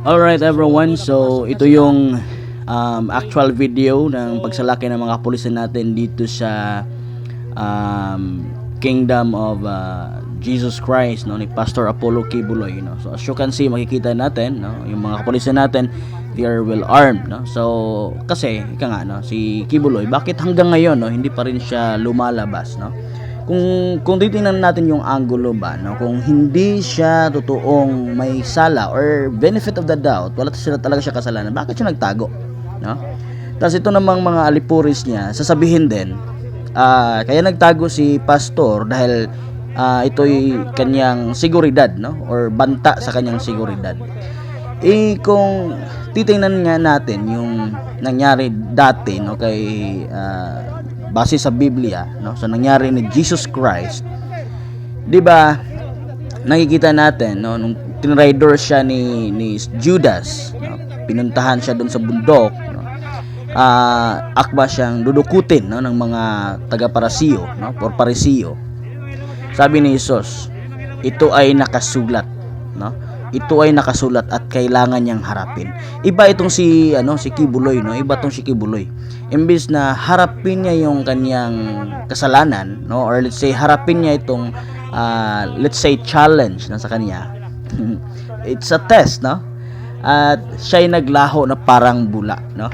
Alright everyone, so ito yung actual video ng pagsalaki ng mga kapulisan natin dito sa Kingdom of Jesus Christ, no, ni Pastor Apollo Kibuloy, no. So as you can see, makikita natin, no, yung mga kapulisan natin, they are well armed, no. So kasi ika nga, no, si Kibuloy, bakit hanggang ngayon, no, hindi pa rin siya lumalabas, no? Kung titingnan natin yung angulo ba, no, kung hindi siya totoong may sala or benefit of the doubt, wala sila talaga siya kasalanan, bakit siya nagtago, no? Tapos ito namang mga alipuris niya, sasabihin din, kaya nagtago si pastor dahil ito'y kanyang seguridad, no, or banta sa kanyang seguridad. Kung titingnan nga natin yung nangyari dati, no, kay base sa Biblia, no, sa nangyari ni Jesus Christ, 'di ba? Nakikita natin, no, nung tinrider siya ni Judas, no, pinuntahan siya doon sa bundok, no, akba siyang dudukutin, no, ng mga taga-Parisiyo, no, or Parisiyo. Sabi ni Jesus, ito ay nakasulat, no? Ito ay nakasulat at kailangan niyang harapin. Iba itong si Kibuloy, no? Iba itong si Kibuloy. Imbis na harapin niya yung kanyang kasalanan, no? Or let's say harapin niya itong let's say challenge na sa kanya. It's a test, no? At siya ay naglaho na parang bula, no?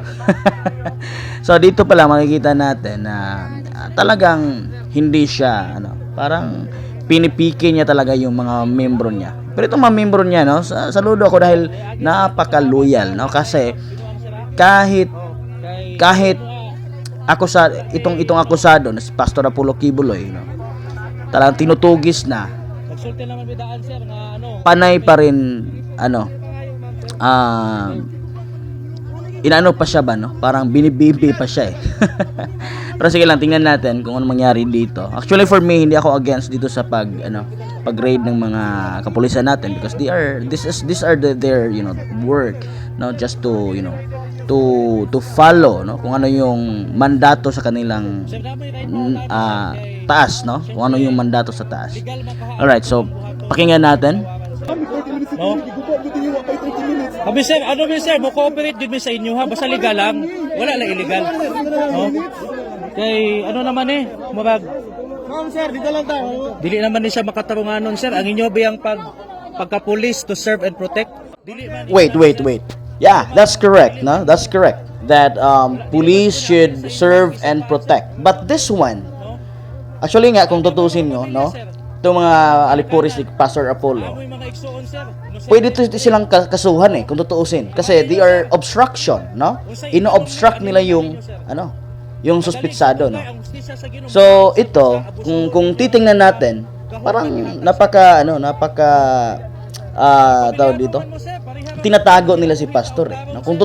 So dito pala makikita natin na talagang hindi siya parang pinipiki niya talaga yung mga membro niya. Pero itong mga membro niya, no, saludo ako dahil napaka-loyal, no, kasi kahit itong akusado na si Pastor Apollo Kibuloy, no, talagang tinutugis na, panay pa rin, inaano pa siya ba, no? Parang binibibi pa siya eh. Pero sige lang, tingnan natin kung ano mangyari dito. Actually for me, hindi ako against dito sa pag-raid ng mga kapulisan natin because these are their work, no, just to to follow, no, kung ano yung mandato sa kanilang taas, no? Kung ano yung mandato sa taas. Alright, so pakinggan natin. No? Sir, mo cooperate din sa inyo ha, basta legal lang, wala lang illegal. No? Kay naman mabag. Sir, dito lang tayo. Dili naman ni siya makatarunganon, sir. Ang inyo biyang pagka-police to serve and protect. Dili man. Wait. Yeah, that's correct, no? That's correct. That police should serve and protect. But this one, actually nga kung tutusin nyo, no? Itong mga alipuris ni Pastor Apollo, pwede silang kasuhan kung tutuusin. Kasi they are obstruction, no? Ino-obstruct nila yung yung suspitsado, no? So ito, kung titingnan natin, parang napaka tawag dito, tinatago nila si pastor no? Kung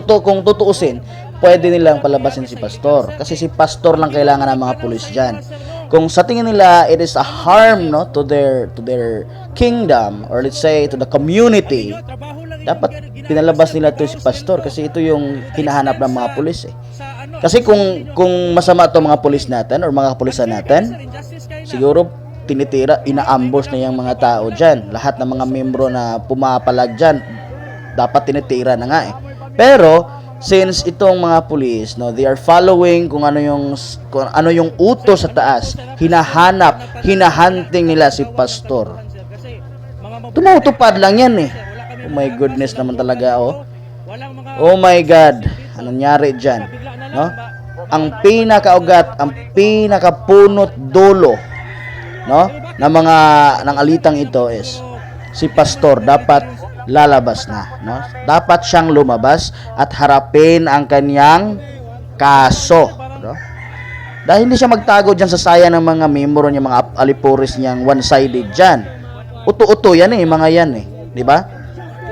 tutuusin, pwede nilang palabasin si pastor kasi si pastor lang kailangan ng mga pulis diyan. Kung sa tingin nila it is a harm, no, to their kingdom or let's say to the community, dapat pinalabas nila to si pastor kasi ito yung hinahanap ng mga pulis Kasi kung masama to mga pulis natin or mga kapulisan natin, siguro tinitira, ina-ambush na yung mga tao diyan. Lahat ng mga membro na pumapalag diyan dapat tinitira na nga Pero since itong mga pulis, no, they are following kung ano yung utos sa taas, hinahunting nila si pastor. Tumutupad lang yan Oh my goodness naman talaga Oh my God, anong nangyari diyan, no? Ang pinakaugat, ang pinakapunot dulo, no, ng alitang ito is si pastor dapat lalabas na, no? Dapat siyang lumabas at harapin ang kanyang kaso, no? Dahil hindi siya magtago diyan sa saya ng mga membro niya, mga alipuris niyang one-sided diyan. Uto-uto yan mga yan di ba?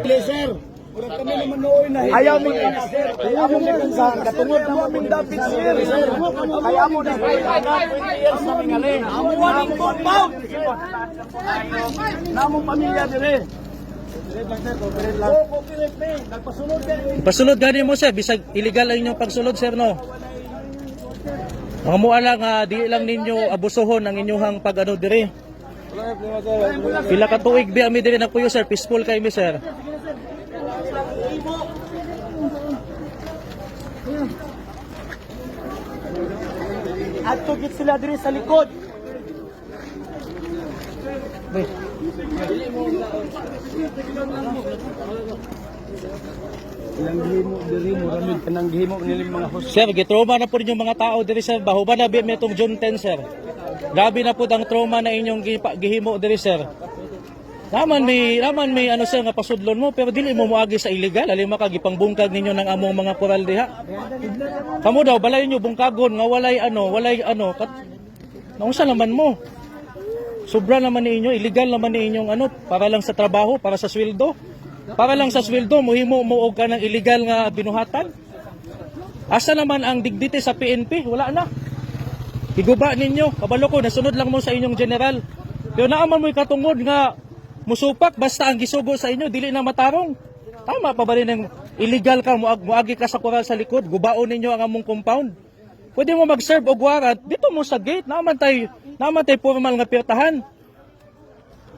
Sir, kami naman nooy na ayaw mo sir. Ayaw mo sa katungod na mo David sir. Ayaw mo na 20 years na ngali. Amo waning compound. Namo pamilya dire. Pasunod gani mo sir, bisag illegal ang inyong pagsulod sir, no? Mga muala nga di lang ninyo abusohon ang inyong dire. Pila ka tuig bi ami dire nagpuyo sir, peaceful kay mi sir. At tugit sila diri sa likod. Pinanghimo diri mo ramid pinanghimo nila mga host. Sir, gitrauma na po rin yung mga tao diri sir. Bahuba na may itong June 10 sir. Grabe na po ang trauma na inyong gihimo diri sir. Naman may ano sir nga pasudlon mo pero dili mo moagi sa illegal alima ka gipangbungkag ninyo ng among mga koral diha. Kamo daw balay nyo bungkagon nga walay ano naunsa naman mo. Sobra naman ninyo, illegal naman ninyong ano para lang sa trabaho, para sa sweldo. Para lang sa sweldo mohimo mo og ka ng illegal nga binuhatan. Asa naman ang digdite sa PNP? Wala na. Higuba ninyo, kabalo ko nasunod lang mo sa inyong general. Pero naaman mo'y katungod nga musupak basta ang gisugo sa inyo dili na matarong. Tama pa ba rin ang illegal ka muagi ka sa koral sa likod, gubaon ninyo ang among compound. Pwede mo mag-serve og warrant dito mo sa gate, naman tay formal nga pirtahan.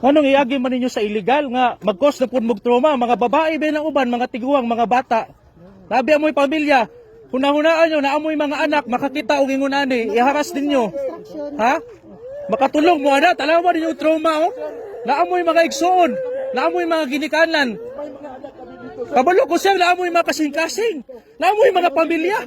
Anong iagi man ninyo sa illegal nga mag-cause na pud mog trauma mga babae ba ng uban, mga tiguang, mga bata. Labi amoy pamilya, hunahunaan nyo na amoy mga anak makakita og ingon ani, iharas ninyo. Ha? Makatulong mo ana, talawa ninyo trauma oh. Naamoy mga igsoon, naamoy mga ginikanan. Kabalo ko sir, naamoy mga kasing-kasing, naamoy mga pamilya.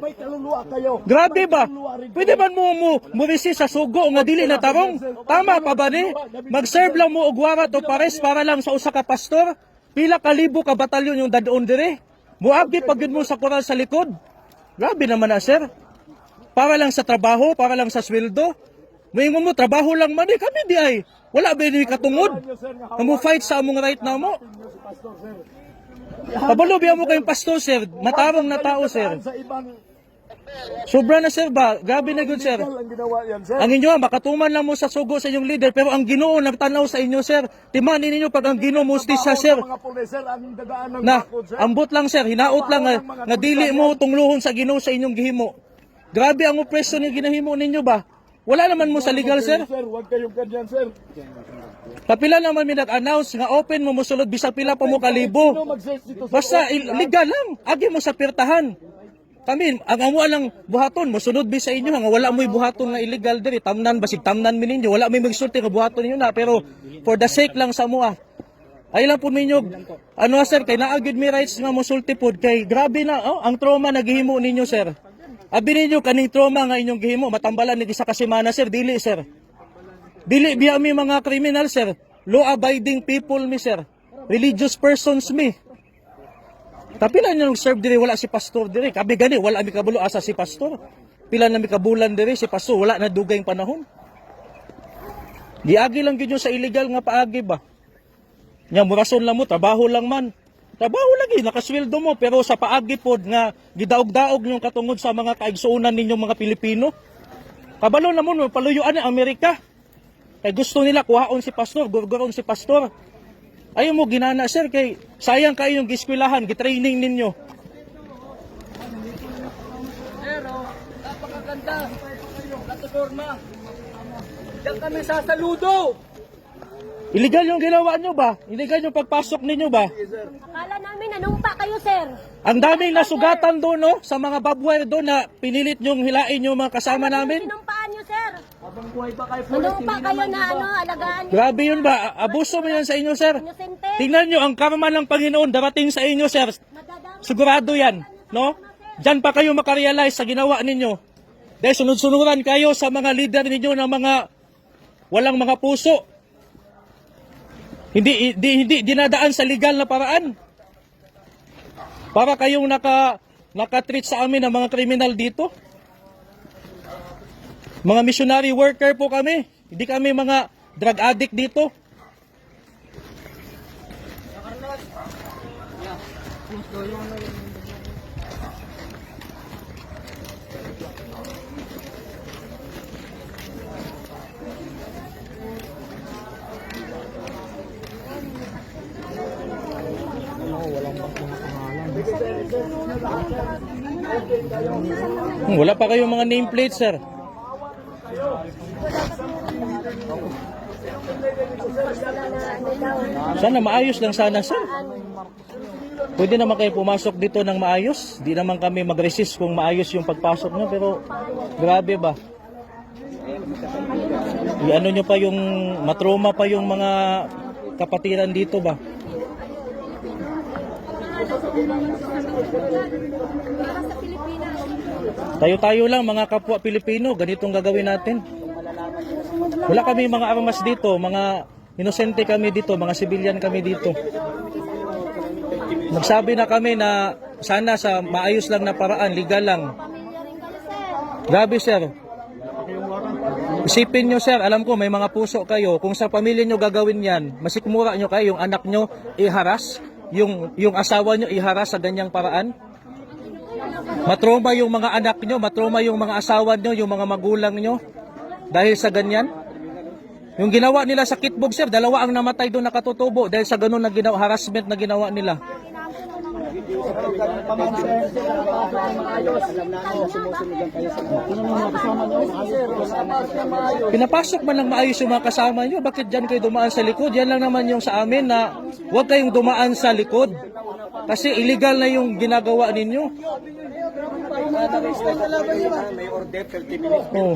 May kaluluwa kayo. Grabe ba? Pwede man mo resist sa sugo nga dili na tarong? Tama pa ba ni? Mag-serve lang mo og warrant o pares para lang sa usa ka pastor? Pila ka libo ka batalyon yung dadon dire? Muagi pag yun mo sa koral sa likod? Grabe naman na sir. Para lang sa trabaho, para lang sa sweldo. Moingon mo trabaho lang man kami di ay. Wala ba ni katungod? Amo fight sa among right na mo. Kabalo biya mo kayong pastor sir, matarong na tao sir. Sa ibang Sobra na sir ba? Grabe na good sir. ang ginawa yan, sir. Ang inyo makatuman lang mo sa sugo sa inyong leader pero ang Ginoo nagtanaw sa inyo sir. Timanin ninyo pag ang Ginoo mustisya sir. Mga pulis, sir, ang dadaan ng Na bakod, sir. ambot lang sir, hinaot lang nga dili mo tungluhon sa Ginoo sa inyong gihimo. Grabe ang opresyon ni ginahimo ninyo ba? Wala naman mo sa legal sir. Sir, huwag kayong ganyan, sir. Kapila naman mi nag-announce nga open mo musulod bisag pila pa mo Sino kalibo. mag-search dito sa Basta legal lang, agi mo sa pirtahan. Kami, ang amo lang buhaton, mosunod bi sa inyo nga wala mo'y buhaton nga illegal diri, tamnan basig tamnan mi ninyo, wala may magsulti nga buhaton ninyo na pero for the sake lang sa mua. Ay lang po ninyo, ano sir, kay naagid mi rights nga mosulti pod kay grabe na ang trauma na gihimo ninyo sir. Abi ninyo kaning trauma nga inyong gihimo, matambalan ni isa ka semana sir, dili sir. Dili biya mi mga criminal sir, law-abiding people mi sir, religious persons mi. Kapila nyo serve diri wala si pastor diri. Kabi gani wala mi kabulo asa si pastor. Pila na mi kabulan diri si pastor wala na dugay panahon. Giagi lang gyud sa illegal nga paagi ba. Nya murason lang mo trabaho lang man. Trabaho lagi nakasweldo mo pero sa paagi pod nga gidaog-daog yung katungod sa mga kaigsuonan ninyong mga Pilipino. Kabalo na mo paluyuan ni Amerika. Kay gusto nila kuhaon si pastor, gurguron si pastor. Ayaw mo ginana sir kay sayang kayo yung giskwelahan, gitraining ninyo. Pero, napakaganda. Plataforma. Diyan kami sasaludo. Illegal yung ginawa nyo ba? Illegal yung pagpasok ninyo ba? Akala namin nanumpa kayo, sir. Ang daming nasugatan doon no, sa mga barbwire doon na pinilit nyong hilain yung mga kasama namin. Sinumpaan nyo, sir. Habang buhay pa kayo, Nanumpa kayo na alagaan nyo. Grabe yun ba? Abuso mo yan sa inyo sir. Inosente. Tingnan nyo, ang karma ng Panginoon darating sa inyo sir. Madadama. Sigurado yan. No? Diyan pa kayo makarealize sa ginawa ninyo. Dahil sunod-sunuran kayo sa mga leader ninyo ng mga walang mga puso. Hindi dinadaan sa legal na paraan. Para kayong naka-treat sa amin ng mga kriminal dito. Mga missionary worker po kami. Hindi kami mga drug addict dito. Wala pa kayong mga nameplate, sir. Sana maayos lang sana, sir. Pwede naman kayo pumasok dito ng maayos. Di naman kami mag-resist kung maayos yung pagpasok nyo. Pero grabe ba? Ano nyo pa yung matroma pa yung mga kapatiran dito ba? Tayo-tayo lang mga kapwa Pilipino, ganitong gagawin natin. Wala kami mga armas dito, mga inosente kami dito, mga civilian kami dito. Nagsabi na kami na sana sa maayos lang na paraan, legal lang. Grabe sir. Isipin nyo sir, alam ko may mga puso kayo. Kung sa pamilya nyo gagawin yan, masikmura nyo kayo, yung anak nyo iharas, yung asawa nyo iharas sa ganyang paraan. Matroma yung mga anak nyo, matroma yung mga asawa nyo, yung mga magulang nyo. Dahil sa ganyan. Yung ginawa nila sa Kitbog sir, 2 ang namatay doon nakatutubo dahil sa ganun na ginawa, harassment na ginawa nila. Pinapasok man ng maayos yung mga kasama nyo, bakit dyan kayo dumaan sa likod? Yan lang naman yung sa amin na huwag kayong dumaan sa likod. Kasi illegal na yung ginagawa ninyo. May order 30 minutes. Oh.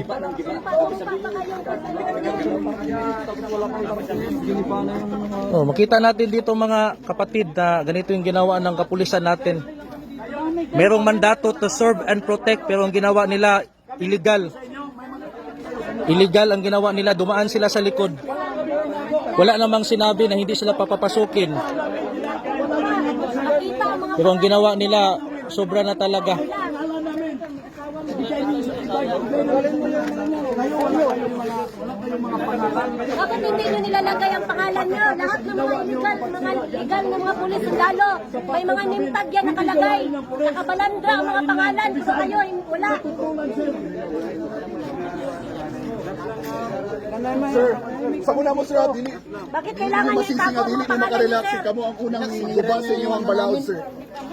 Oh, makita natin dito mga kapatid na ganito yung ginawa ng kapulisan natin. Merong mandato to serve and protect pero ang ginawa nila illegal. Illegal ang ginawa nila, dumaan sila sa likod. Wala namang sinabi na hindi sila papapasukin. Pero ang ginawa nila sobra na talaga. Bakit hindi nyo nilalagay ang pangalan nyo? Lahat ng mga illegal na mga pulis sundalo. May mga nimtag yan nakalagay. Nakabalandra ang mga pangalan. Pero kayo, wala. Sir, sa una mo sir, dili Bakit kailangan nyo masisi itago nga ang dili mga kayo pangalan nyo, makarelax sir? kamo ang unang giguba sa inyo ang balaod sir.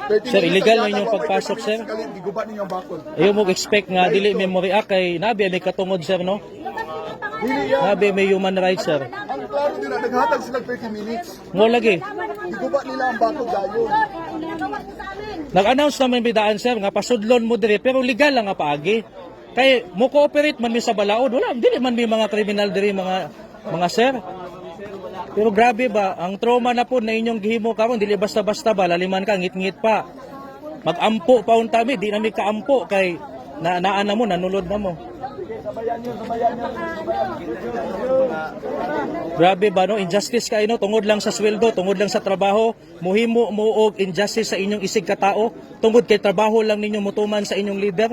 30 Sir, illegal minutes na inyong ang pagpasok, sir? Giguba ninyo ang bakod. Ayaw mo expect nga dili memory act kay nabi may katungod sir no? Dili yan. Nabi may human rights sir. Ang klaro nila naghatag sila 30 minutes. Mo lagi. Giguba nila ang bakod dayon. Ginagawa nyo sa amin. Nag-announce naman bidaan sir nga pasudlon mo dire pero legal lang nga paagi. Kay mo cooperate man mi sa balaod, wala dili man mi mga criminal dire mga sir. Pero grabe ba, ang trauma na po na inyong gihimo karon dili basta-basta ba laliman ka ngit-ngit pa. Mag-ampo pa unta mi, di na mi kaampo kay naan na mo nanulod na mo. Grabe ba no, injustice kayo no, tungod lang sa sweldo, tungod lang sa trabaho, muhimo mo og injustice sa inyong isig ka tao, tungod kay trabaho lang ninyo mutuman sa inyong leader.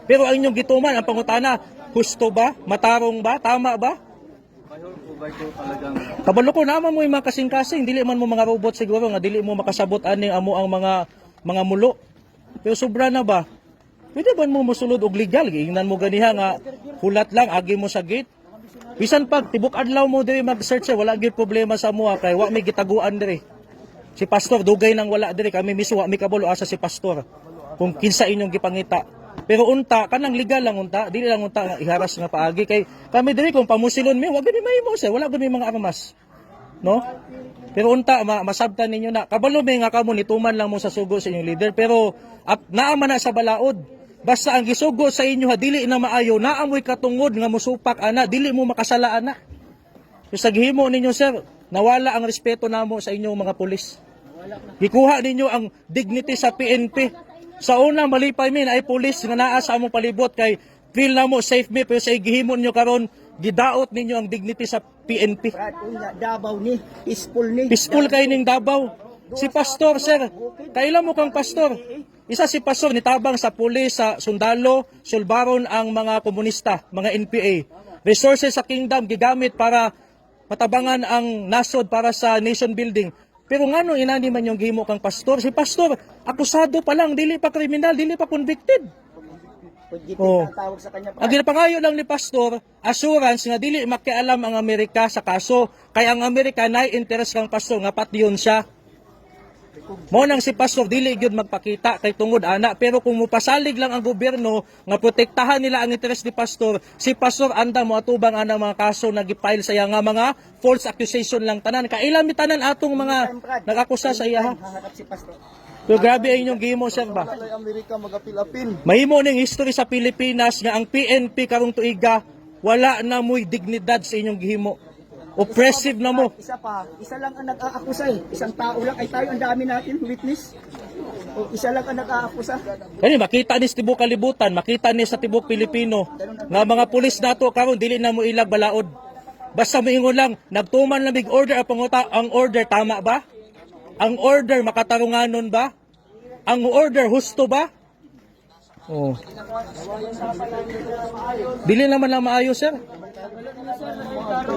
Pero ang inyong gituman, ang pangutana, husto ba? Matarong ba? Tama ba? Kabalo ko naman mo yung mga kasing-kasing, dili man mo mga robot siguro nga dili mo makasabot ani amo ang mga mulo. Pero sobra na ba? Pwede ba mo musulod og legal? Ingnan mo ganiha nga hulat lang agi mo sa gate. Bisan pag tibok adlaw mo diri mag-search wala gyud problema sa amuha kay wa may gitaguan diri. Si pastor dugay nang wala diri kami mismo wa mi kabalo asa si pastor. Kung kinsa inyong gipangita. Pero unta kanang legal lang unta, dili lang unta nga iharas nga paagi kay kami diri kung pamusilon mi wa gani mahimo sir, wala gani mga armas. No? Pero unta masabtan ninyo na kabalo may nga kamo nituman lang mo sa sugo sa inyong leader pero naa man na sa balaod. Basta ang gisugo sa inyo ha dili na maayo, naamoy katungod nga musupak ana, dili mo makasala ana. So sa gihimo ninyo sir, nawala ang respeto namo sa inyong mga pulis. Gikuha ninyo ang dignity sa PNP. Sa una malipay min ay pulis nga naa sa among palibot kay feel na mo safe me pero sa gihimo ninyo karon gidaot ninyo ang dignity sa PNP. Dabaw ni, peaceful ni. Peaceful kay ning Davao. Si pastor sir, kailan mo kang pastor? Isa si pastor nitabang sa pulis, sa sundalo, sulbaron ang mga komunista, mga NPA. Resources sa kingdom gigamit para matabangan ang nasod para sa nation building. Pero ngano inani man yung gihimo kang pastor? Si pastor, akusado pa lang, dili pa kriminal, dili pa convicted. Oh. Ang ginapangayo lang ni pastor, assurance nga dili makialam ang Amerika sa kaso, kaya ang Amerika nay interest kang pastor nga pati yun siya. Mo nang si pastor dili gyud magpakita kay tungod ana, pero kung mupasalig lang ang gobyerno nga protektahan nila ang interes ni pastor, si pastor anda mo atubang anang mga kaso na gipile sa iya nga mga false accusation lang tanan. Kailan mi tanan atong mga nag-akusa sa iya ha? Pero grabe ang inyong gihimo sir ba? Kay Amerika magapil-apil. Mahimo ning history sa Pilipinas nga ang PNP karong tuiga wala na mo'y dignidad sa inyong gihimo. Oppressive na mo. Isa lang ang nag-aakusa eh. Isang tao lang ay tayo, ang dami natin witness. O, isa lang ang nag-aakusa. Kani makita ni sa tibok kalibutan, makita ni sa tibok Pilipino nga mga pulis nato karon dili na mo ilag balaod. Basta moingon lang nagtuman lang big order ang order tama ba? Ang order makatarunganon ba? Ang order husto ba? Oh. Dili naman lang maayo sir.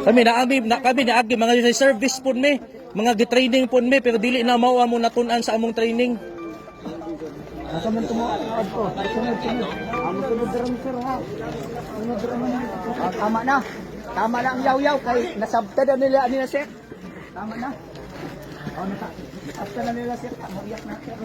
Kami naagi mga service pun mi, mga gitraining pun mi, pero dili na mao amo natun-an sa among training. Tama na. Tama na ang yaw-yaw kay nasabta na nila ni sir. Tama na. Nasabta na nila sir. Tama iyak na sir.